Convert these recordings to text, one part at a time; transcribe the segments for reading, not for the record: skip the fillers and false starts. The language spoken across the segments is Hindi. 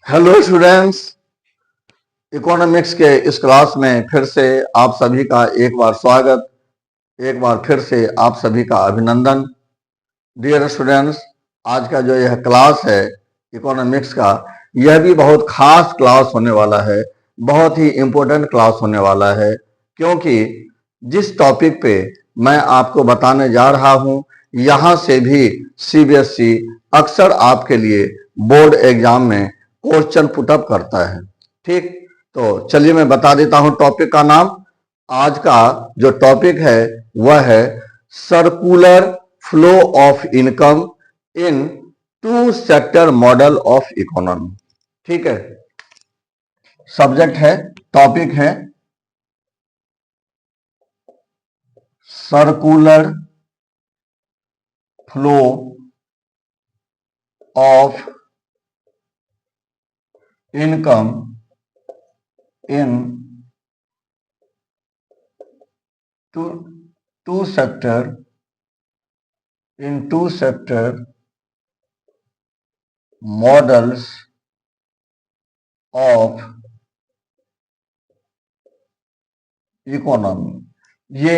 Hello students. इकोनॉमिक्स के इस क्लास में फिर से आप सभी का एक बार स्वागत, एक बार फिर से आप सभी का अभिनंदन। डियर स्टूडेंट्स, आज का जो यह क्लास है इकोनॉमिक्स का, यह भी बहुत खास क्लास होने वाला है, बहुत ही इम्पोर्टेंट क्लास होने वाला है, क्योंकि जिस टॉपिक पे मैं आपको बताने जा रहा हूं, यहां से भी सीबीएसई अक्सर आपके लिए बोर्ड एग्जाम में क्वेश्चन पुटअप करता है। ठीक, तो चलिए मैं बता देता हूं टॉपिक का नाम। आज का जो टॉपिक है वह है circular flow of income in two sector model of economy. ठीक है, सब्जेक्ट है, टॉपिक है circular flow of income in two sector models of economy. ये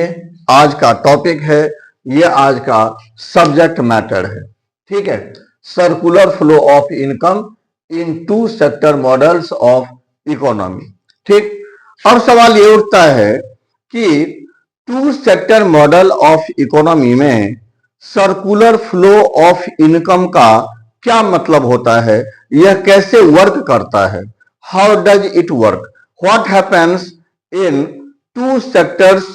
आज का टॉपिक है, ये आज का सब्जेक्ट मैटर है। ठीक है, circular flow of income in two sector models of economy. ठीक, अब सवाल ये उठता है कि two sector model of economy में सर्कुलर फ्लो ऑफ इनकम का क्या मतलब होता है, यह कैसे वर्क करता है, how does it work, what happens in to sectors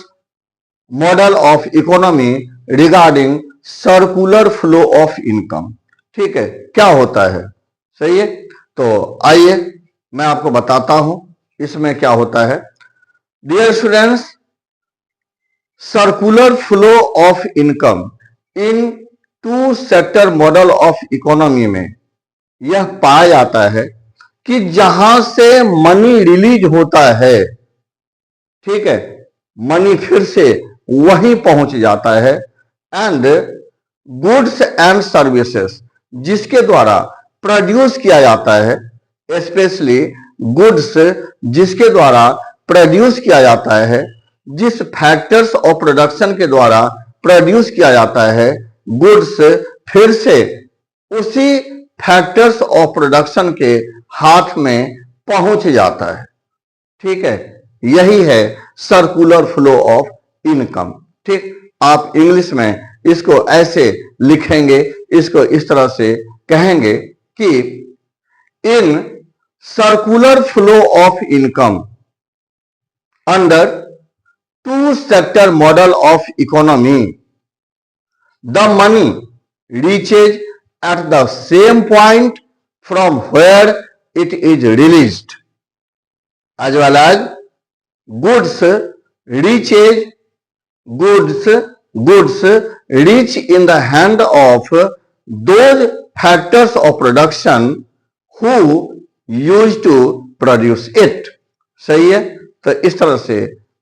model of economy regarding circular flow of income. ठीक है, क्या होता है, सही है। तो आइए मैं आपको बताता हूं इसमें क्या होता है। Dear students, circular flow of income in two sector model of economy में यह पाया जाता है कि जहां से मनी रिलीज होता है, ठीक है, मनी फिर से वहीं पहुंच जाता है, एंड गुड्स एंड सर्विसेज जिसके द्वारा प्रोड्यूस किया जाता है, स्पेशली गुड्स जिसके द्वारा प्रोड्यूस किया जाता है, जिस फैक्टर्स ऑफ प्रोडक्शन के द्वारा प्रोड्यूस किया जाता है गुड्स, फिर से उसी फैक्टर्स ऑफ प्रोडक्शन के हाथ में पहुंच जाता है। ठीक है, यही है सर्कुलर फ्लो ऑफ इनकम। ठीक, आप इंग्लिश में इसको ऐसे लिखेंगे, इसको इस तरह से कहेंगे कि इन circular flow of income under to sector model of economy, the money reaches at the same point from where it is released, as well as goods reaches goods goods reach in the hand of those factors of production who used to produce it। सही है, तो इस तरह से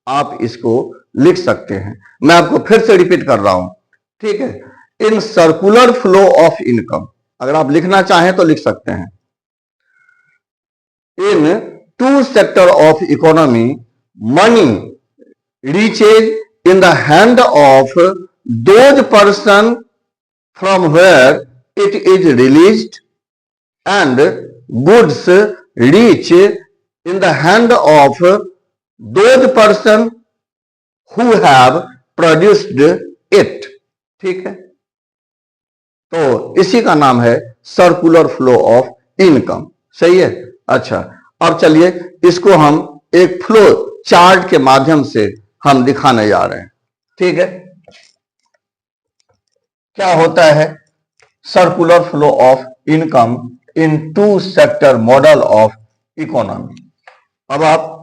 आप इसको लिख सकते हैं। मैं आपको फिर से रिपीट कर रहा हूं, ठीक है। In circular flow of income, अगर आप लिखना चाहें तो लिख सकते हैं, in two sector of economy money reaches in the hand of those person from where it is released, and goods reach in the hand of those person who have produced it। ठीक है, तो इसी का नाम है सर्कुलर फ्लो ऑफ इनकम। सही है। अच्छा, अब चलिए इसको हम एक फ्लो चार्ट के माध्यम से हम दिखाने जा रहे हैं। ठीक है, क्या होता है circular flow of income in two sector model of economy. अब आप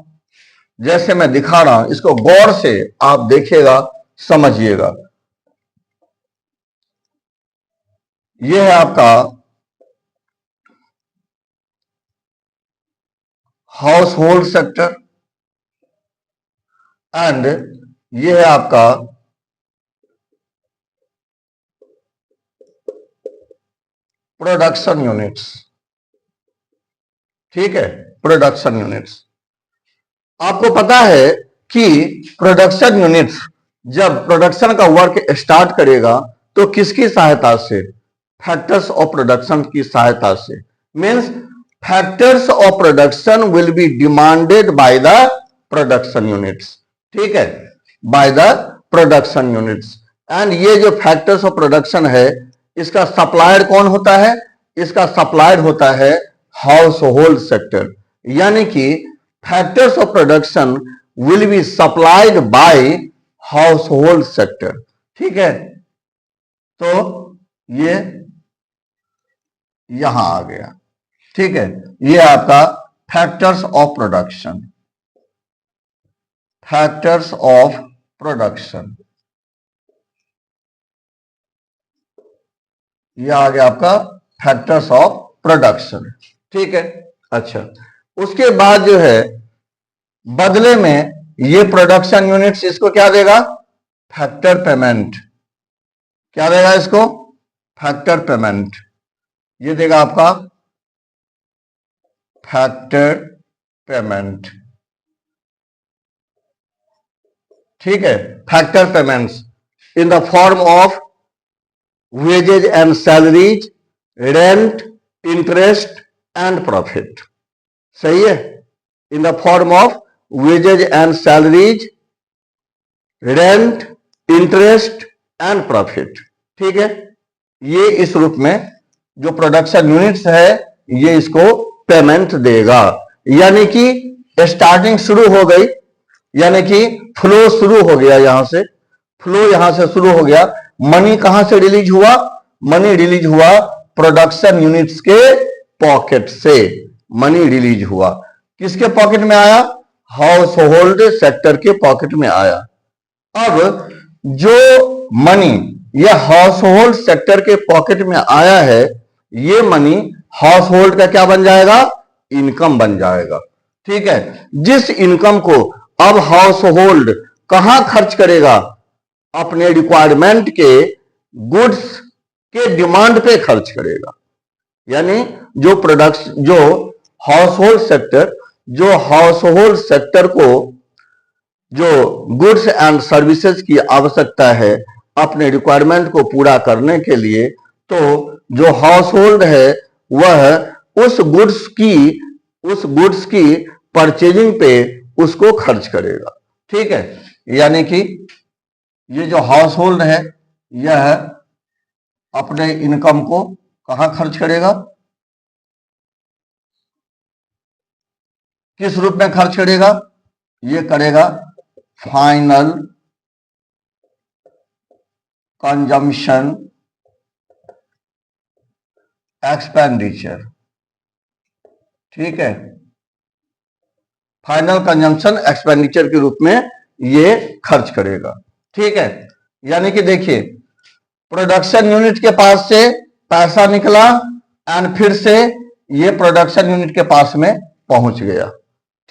जैसे मैं दिखा रहा हूं, इसको गौर से आप देखिएगा, समझिएगा। यह है आपका हाउस होल्ड सेक्टर, एंड यह है आपका प्रोडक्शन यूनिट्स। ठीक है, प्रोडक्शन यूनिट्स। आपको पता है कि प्रोडक्शन यूनिट्स जब प्रोडक्शन का वर्क स्टार्ट करेगा तो किसकी सहायता से? फैक्टर्स ऑफ प्रोडक्शन की सहायता से। Means factors of production will be demanded by the production units. ठीक है, by the production units. And ये जो फैक्टर्स ऑफ प्रोडक्शन है, इसका सप्लायर कौन होता है? इसका सप्लायर होता है हाउस होल्ड सेक्टर। यानी कि factors of production will be supplied by house hold sector. ठीक है, तो ये यहां आ गया। ठीक है, ये आपका factors of production, factors of production, ये आ गया आपका फैक्टर्स ऑफ प्रोडक्शन। ठीक है, अच्छा, उसके बाद जो है बदले में ये प्रोडक्शन यूनिट्स इसको क्या देगा? Factor payment. क्या देगा इसको? Factor payment. ये देगा आपका फैक्टर पेमेंट। ठीक है, factor payments in the form of wages and salaries, rent, interest and profit. सही है, in the form of wages and salaries, rent, interest and profit. ठीक है, ये इस रूप में जो प्रोडक्शन यूनिट्स है ये इसको पेमेंट देगा। यानी कि स्टार्टिंग शुरू हो गई, यानी कि फ्लो शुरू हो गया, यहां से फ्लो यहां से शुरू हो गया। मनी कहां से रिलीज हुआ? मनी रिलीज हुआ प्रोडक्शन यूनिट्स के पॉकेट से। मनी रिलीज हुआ, किसके पॉकेट में आया? हाउस होल्ड सेक्टर के पॉकेट में आया। अब जो मनी यह हाउस होल्ड सेक्टर के पॉकेट में आया है, ये मनी हाउस होल्ड का क्या बन जाएगा? इनकम बन जाएगा। ठीक है, जिस इनकम को अब हाउस होल्ड कहां खर्च करेगा? अपने रिक्वायरमेंट के गुड्स के डिमांड पे खर्च करेगा। यानी जो प्रोडक्ट जो हाउस होल्ड सेक्टर को जो गुड्स एंड सर्विसेज की आवश्यकता है अपने रिक्वायरमेंट को पूरा करने के लिए, तो जो हाउस होल्ड है वह उस गुड्स की परचेजिंग पे उसको खर्च करेगा। ठीक है, यानी कि ये जो हाउस होल्ड है यह अपने इनकम को कहां खर्च करेगा? किस रूप में खर्च करेगा? ये करेगा फाइनल कंजम्पशन एक्सपेंडिचर। ठीक है, फाइनल कंजम्पशन एक्सपेंडिचर के रूप में ये खर्च करेगा। ठीक है, यानी कि देखिए प्रोडक्शन यूनिट के पास से पैसा निकला एंड फिर से ये प्रोडक्शन यूनिट के पास में पहुंच गया।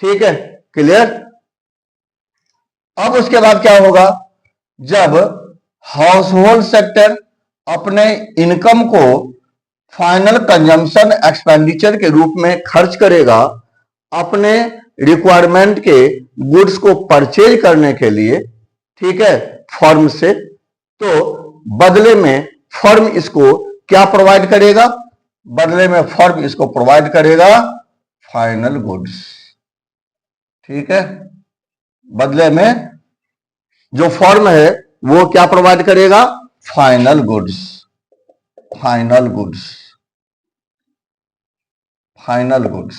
ठीक है, क्लियर? अब उसके बाद क्या होगा? जब हाउस होल्ड सेक्टर अपने इनकम को फाइनल कंजम्पशन एक्सपेंडिचर के रूप में खर्च करेगा अपने रिक्वायरमेंट के गुड्स को परचेज करने के लिए, ठीक है, फर्म से, तो बदले में फर्म इसको क्या प्रोवाइड करेगा? बदले में फर्म इसको प्रोवाइड करेगा फाइनल गुड्स। ठीक है, बदले में जो फर्म है वो क्या प्रोवाइड करेगा? Final goods. Final goods, final goods.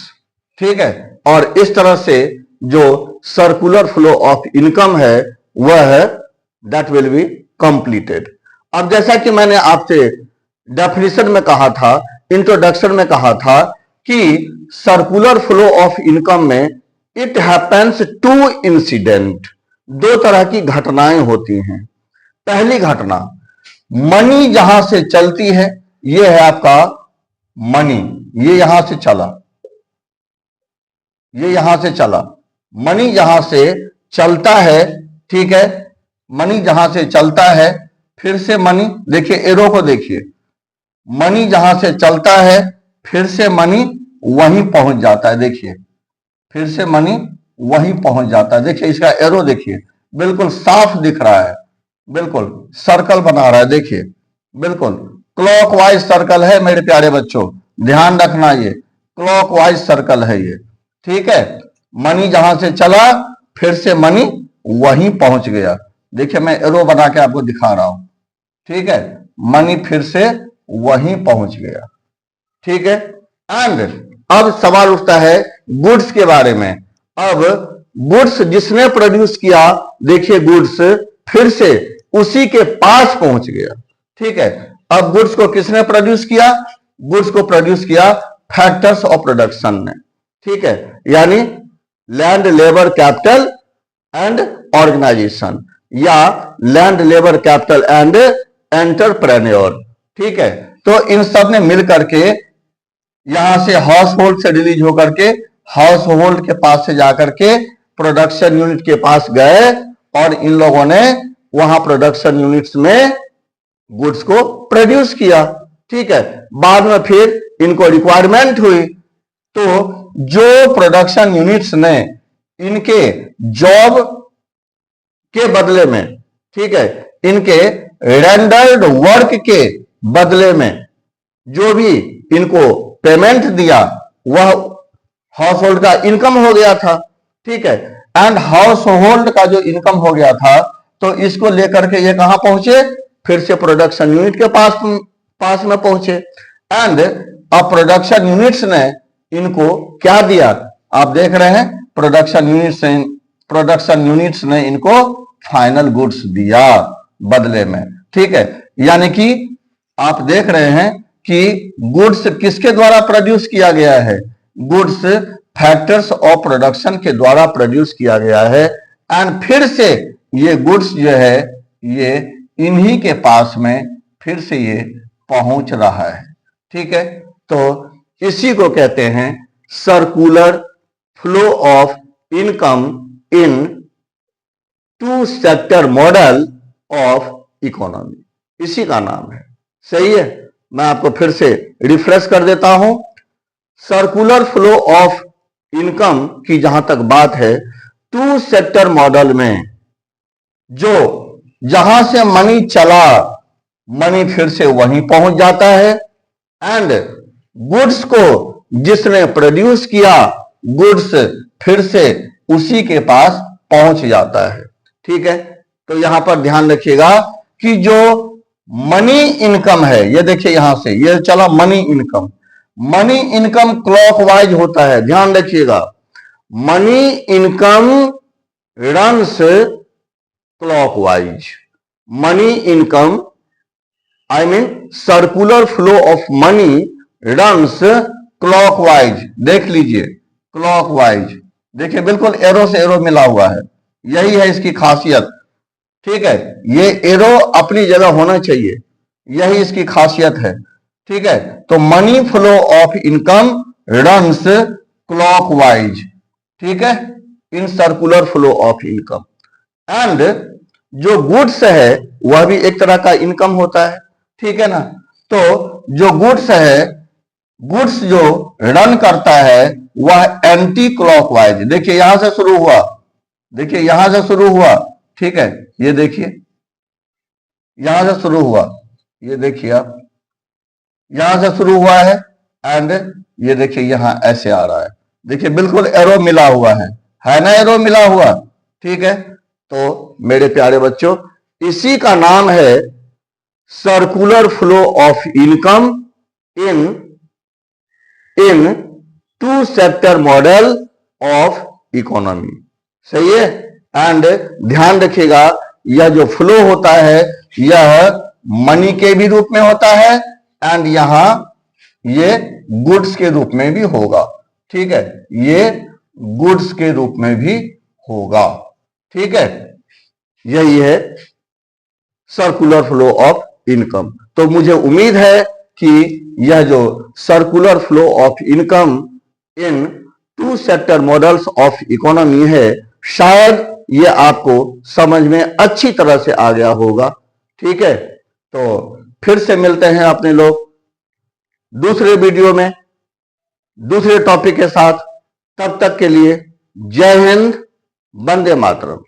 ठीक है, और इस तरह से जो सर्कुलर फ्लो ऑफ इनकम है वह दैट विल बी कंप्लीटेड। अब जैसा कि मैंने आपसे डेफिनेशन में कहा था, इंट्रोडक्शन में कहा था कि सर्कुलर फ्लो ऑफ इनकम में इट हैपेंस टू इंसिडेंट, दो तरह की घटनाएं होती हैं। पहली घटना, मनी जहां से चलती है, यह है आपका मनी, ये यहां से चला, ये यहां से चला, मनी जहां से चलता है। ठीक है, मनी जहां से चलता है, फिर से मनी, देखिए एरो को देखिए, मनी जहां से चलता है फिर से मनी वहीं पहुंच जाता है। देखिए फिर से मनी वहीं पहुंच जाता है। देखिए इसका एरो देखिए बिल्कुल साफ दिख रहा है, बिल्कुल सर्कल बना रहा है। देखिए बिल्कुल क्लॉकवाइज सर्कल है मेरे प्यारे बच्चों, ध्यान रखना, ये क्लॉकवाइज सर्कल है ये, ठीक है। मनी जहां से चला फिर से मनी वहीं पहुंच गया। देखिए मैं एरो बना के आपको दिखा रहा हूं, ठीक है। मनी फिर से वहीं पहुंच गया, ठीक है। एंड अब सवाल उठता है गुड्स के बारे में। अब गुड्स जिसने प्रोड्यूस किया, देखिए गुड्स फिर से उसी के पास पहुंच गया, ठीक है। अब गुड्स को किसने प्रोड्यूस किया? गुड्स को प्रोड्यूस किया फैक्टर्स ऑफ प्रोडक्शन ने, ठीक है। यानी land, labour, capital and organisation, या land, labour, capital and entrepreneur, ठीक है। तो इन सब ने मिलकर के यहां से हाउस होल्ड से रिलीज होकर के हाउस होल्ड के पास से जाकर के प्रोडक्शन यूनिट के पास गए, और इन लोगों ने वहां प्रोडक्शन यूनिट्स में गुड्स को प्रोड्यूस किया, ठीक है। बाद में फिर इनको रिक्वायरमेंट हुई, तो जो प्रोडक्शन यूनिट्स ने इनके जॉब के बदले में, ठीक है, इनके रेंडर्ड वर्क के बदले में जो भी इनको पेमेंट दिया वह हाउस होल्ड का इनकम हो गया था, ठीक है। एंड हाउस होल्ड का जो इनकम हो गया था, तो इसको लेकर के ये कहां पहुंचे? फिर से प्रोडक्शन यूनिट के पास में पहुंचे। एंड अब प्रोडक्शन यूनिट्स ने इनको क्या दिया? आप देख रहे हैं प्रोडक्शन यूनिट्स ने इनको फाइनल गुड्स दिया बदले में, ठीक है। यानी कि आप देख रहे हैं कि गुड्स किसके द्वारा प्रोड्यूस किया गया है? गुड्स फैक्टर्स ऑफ प्रोडक्शन के द्वारा प्रोड्यूस किया गया है। एंड फिर से ये गुड्स जो है ये इन्हीं के पास में फिर से ये पहुंच रहा है, ठीक है। तो इसी को कहते हैं circular flow of income in two sector model of economy, इसी का नाम है, सही है। मैं आपको फिर से रिफ्रेश कर देता हूं। सर्कुलर फ्लो ऑफ इनकम की जहां तक बात है, टू सेक्टर मॉडल में जो जहां से मनी चला, मनी फिर से वहीं पहुंच जाता है। एंड गुड्स को जिसने प्रोड्यूस किया, गुड्स फिर से उसी के पास पहुंच जाता है, ठीक है। तो यहां पर ध्यान रखिएगा कि जो मनी इनकम है, ये देखिए यहां से ये चला money income, money income clockwise होता है, ध्यान रखिएगा। Money income runs clockwise, money income I mean circular flow of money runs clockwise. देख लीजिए क्लॉकवाइज, देखिए बिल्कुल एरो से एरो मिला हुआ है, यही है इसकी खासियत, ठीक है। ये एरो अपनी जगह होना चाहिए, यही इसकी खासियत है, ठीक है। तो money flow of income runs clockwise, ठीक है, in circular flow of income. And जो गुड्स है वह भी एक तरह का इनकम होता है, ठीक है ना। तो जो गुड्स है, गुड्स जो रन करता है वह एंटी क्लॉकवाइज, देखिए यहां से शुरू हुआ, देखिए यहां से शुरू हुआ, ठीक है। ये देखिए यहां से शुरू हुआ, ये देखिए आप यहां से शुरू हुआ है, एंड ये देखिए यहां ऐसे आ रहा है, देखिए बिल्कुल एरो मिला हुआ है ना, एरो मिला हुआ, ठीक है। तो मेरे प्यारे बच्चों, इसी का नाम है circular flow of income in two sector model of economy, सही है। एंड ध्यान रखिएगा यह जो फ्लो होता है यह मनी के भी रूप में होता है, एंड यहां ये गुड्स के रूप में भी होगा, ठीक है, ये गुड्स के रूप में भी होगा, ठीक है। यही है सर्कुलर फ्लो ऑफ इनकम। तो मुझे उम्मीद है कि यह जो circular flow of income in two sector models of economy है, शायद ये आपको समझ में अच्छी तरह से आ गया होगा, ठीक है। तो फिर से मिलते हैं अपने लोग दूसरे वीडियो में। दूसरे टॉपिक के साथ। तब तक के लिए जय हिंद, वंदे मातरम।